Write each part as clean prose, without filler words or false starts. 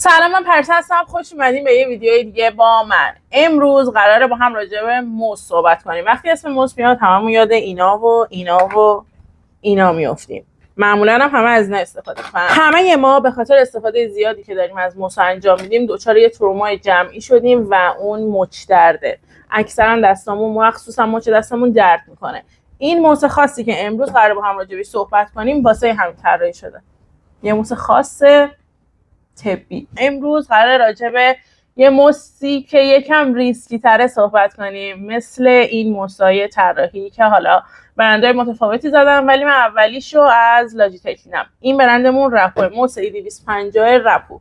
سلام، من پرسه هستم. خوش اومدین به یه ویدیوی دیگه با من. امروز قراره با هم راجع به موز صحبت کنیم. وقتی اسم موز میاد هممون یاد اینا میافتیم. معمولا هم همه از اینا استفاده کنن. همه ما به خاطر استفاده زیادی که داریم از موز انجام میدیم دچار یه ترومای جمعی شدیم و اون مچ درده. اکثرا دستامون، مخصوصا مچ دستامون درد میکنه. این موز خاصی که امروز قراره با هم راجع بهش صحبت کنیم واسه همین طراحی شده. یه موز خاص طبی. امروز قراره راجع به یه موسی که یکم ریسکی تره صحبت کنیم، مثل این موسای طراحی که حالا برندهای متفاوتی زدم، ولی من اولیشو از لاجیتک دیدم. این برندمون رپو، موسی 250 رپو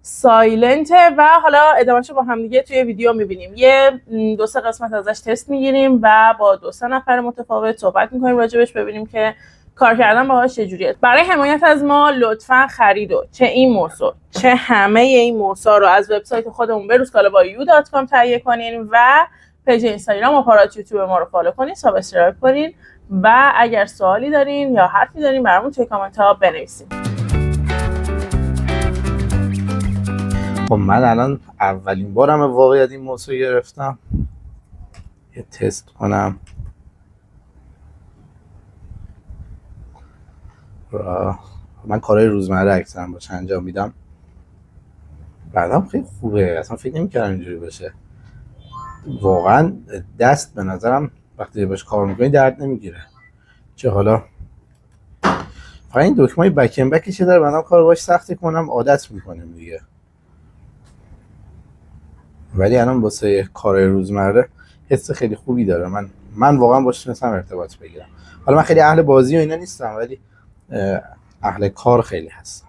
سایلنته و حالا ادامهشو با هم دیگه توی ویدیو میبینیم. یه 2-3 قسمت ازش تست میگیریم و با 2-3 نفر متفاوت صحبت میکنیم راجبش، ببینیم که کار کردن باهاش چجوریه. برای حمایت از ما لطفاً خریدو چه این موسا چه همه این موسا رو از وبسایت خودمون beruskalabayu.com تهیه کنین و پیج اینستاگرام و آپارات یوتیوب ما رو فالو کنین، سابسکرایب کنین و اگر سوالی دارین یا حرفی دارین برامون توی کامنت ها بنویسین. خب من الان اولین بارم واقعیت این موسا گرفتم. یه تست کنم. من کارهای روزمره اکثرا باش انجام میدم. بعدم خیلی خوبه، اصلا فکر نمی‌کردم اینجوری بشه. واقعا دست به نظرم وقتی باش کار میکنی درد نمیگیره. چه حالا فقط این دکمه بک ان بکش داره، بعدم کار باش سخت کنم عادت میکنم دیگه. ولی الان واسه کارهای روزمره حس خیلی خوبی داره. من واقعا باش تونستم ارتباط بگیرم. حالا من خیلی اهل بازی و اینا نیستم، ولی اهل کار خیلی هستم.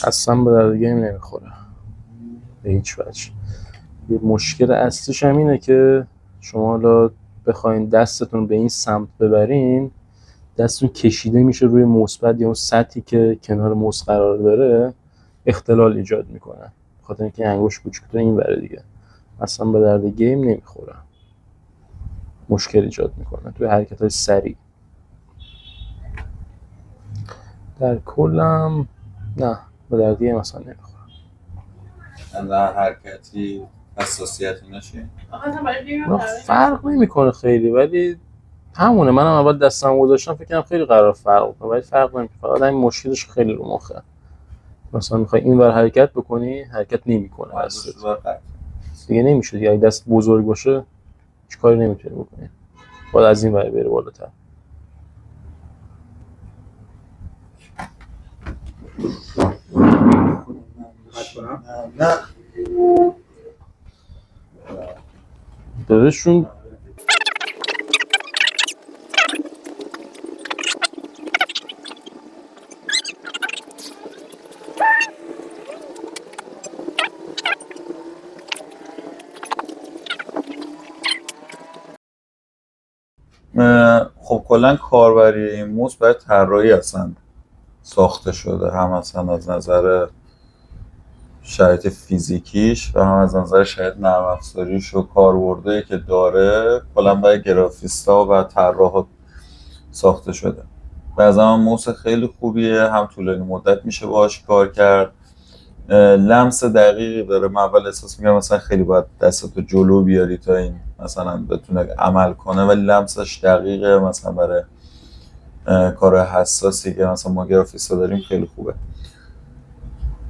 اصلا به درد گیم نمیخوره به هیچ وجه. یه مشکل اصلیش هم اینه که شما حالا بخواین دستتون به این سمت ببرین، دستتون کشیده میشه روی مثبت یا اون سطحی که کنار موس قرار داره، اختلال ایجاد میکنه. بخاطر اینکه انگشت کوچیک‌تر این وره دیگه اصلا به درد گیم نمیخوره. مشکل ایجاد میکنه توی حرکت‌های سریع. در کلم نه به درد گیم اصلا نمیخوره. در حرکتی حساسیتی نشه. فرق نمیکنه خیلی، ولی همونه. منم اول دستم گذاشتم فکر کنم خیلی قرار فرق کنه، ولی فرق نمیکنه. فقط این مشکلش خیلی رو مخه. مثلا میخوای اینور حرکت بکنی حرکت نمیکنه دستت دیگه، نمیشه دیگه. اگه دست بزرگ باشه هیچ کاری نمیتونی بکنی، باید از این ور بره بالاتر. نه دادشون خب کلا کاربری این موس برای طراحی اصلا ساخته شده، هم اصلا از نظر شرایط فیزیکیش و هم از نظر شرایط نرم افزاریش و کاربردی که داره. کلا برای گرافیستا و طراحا ساخته شده. به نظرم موس خیلی خوبیه، هم طولانی مدت میشه باهاش کار کرد. لمس دقیقی داره. من اول احساس می‌کردم مثلا خیلی باید دستتو جلو بیاری تا این مثلا بتونه عمل کنه، ولی لمسش دقیقه. مثلا برای کار حساسی که مثلا ما گرافیستا داریم خیلی خوبه.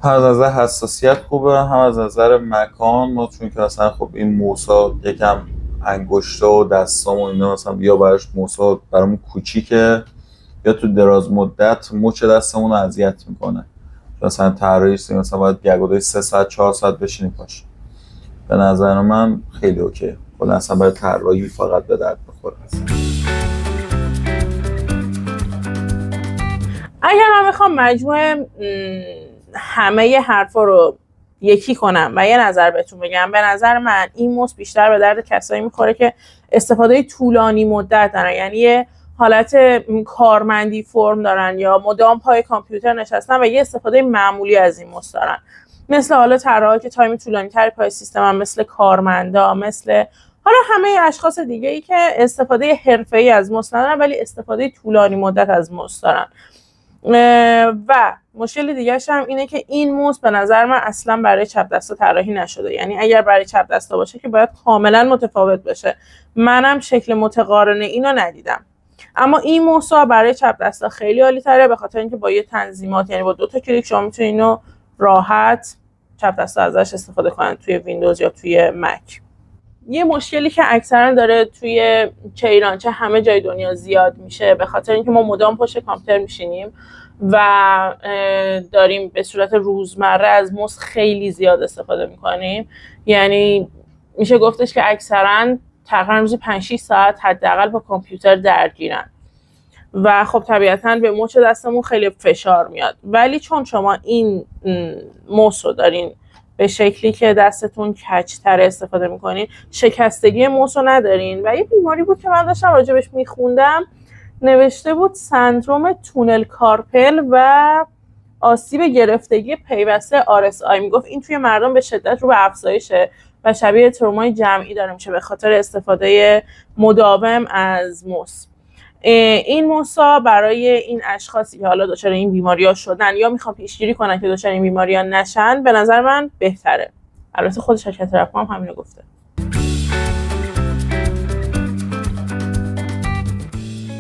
هم از نظر حساسیت خوبه، هم از نظر مکان. ما چون که مثلا خب این موسا یکم انگشتا و دستام و اینا مثلا یا براش موسا برامون کوچیکه یا تو دراز مدت مچ دستمون رو اذیت میکنه. مثلا طراحیش مثلا باید گگودای 3 ساعت 4 ساعت بشینی پاش. به نظر من خیلی اوکی. خود اصلا برای طراحی فقط به درد میخوره. اگر من بخوام مجموعه همه حرفا رو یکی کنم و یه نظر بهتون بگم، به نظر من این موس بیشتر به درد کسایی میخوره که استفاده طولانی مدت دارن، یعنی یه حالت کارمندی فرم دارن یا مدام پای کامپیوتر نشستن و یه استفاده معمولی از این موس دارن. مثل حالا طراحا که تایم طولانی‌تری پای سیستم هم، مثل کارمندا، مثل حالا همه اشخاص دیگه‌ای که استفاده حرفه‌ای از ماوس ندارن ولی استفاده طولانی مدت از ماوس دارن. و مشکل دیگه‌ش هم اینه که این ماوس به نظر من اصلا برای چپ دستا طراحی نشده. یعنی اگر برای چپ دستا باشه که باید کاملا متفاوت باشه. منم شکل متقارن اینو ندیدم. اما این ماوس برای چپ دستا خیلی عالی تره، به خاطر اینکه با یه تنظیمات، یعنی با 2 تا کلیک شما میتونید اینو راحت چپ دستا ازش استفاده کنن توی ویندوز یا توی مک. یه مشکلی که اکثرا داره توی چه ایران چه همه جای دنیا زیاد میشه، به خاطر اینکه ما مدام پشت کامپیوتر میشینیم و داریم به صورت روزمره از ماوس خیلی زیاد استفاده میکنیم. یعنی میشه گفتش که اکثرا تقریبا روزی 5-6 ساعت حداقل با کامپیوتر درگیرن و خب طبیعتاً به مچ دستمون خیلی فشار میاد. ولی چون شما این ماوس رو دارین به شکلی که دستتون کج‌تر استفاده میکنین، شکستگی ماوس رو ندارین. و یه بیماری بود که من داشتم راجبش میخوندم، نوشته بود سندروم تونل کارپل و آسیب گرفتگی پیوسته RSI. میگفت این توی مردم به شدت رو به افزایشه و شبیه ترومای جمعی داره میشه به خاطر استفاده مداوم از ماوس. این موسا برای این اشخاصی که حالا دچار این بیماری‌ها شدن یا میخوان پیشگیری کنن که دچار این بیماری‌ها نشن، به نظر من بهتره. البته خود شرکت رفاه هم همینو گفته.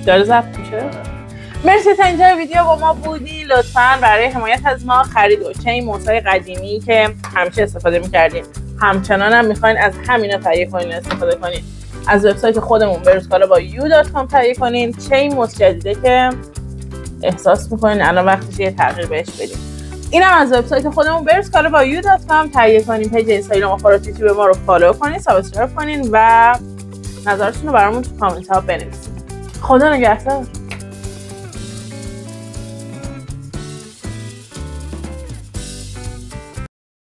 داره ضبط میشه؟ مرسی تا اینجا ویدیو با ما بودی. لطفاً برای حمایت از ما خرید و چین موسای قدیمی که همیشه استفاده می‌کردیم، همچنان هم می‌خواین از همینا تهیه کنین استفاده کنین، از وبسایت خودمون beruskalabayou.com تهیه کنین. چین موس جدیده که احساس می‌کنین الان وقتشه یه تغییر بهش بدیم. اینم از وبسایت خودمون beruskalabayou.com تهیه کنین. پیج اینستاگرام و فالو یوتیوب ما رو فالو کنین، سابسکرایب کنین و نظرتون رو برامون تو کامنت ها بنویسین. خدا نگهدار.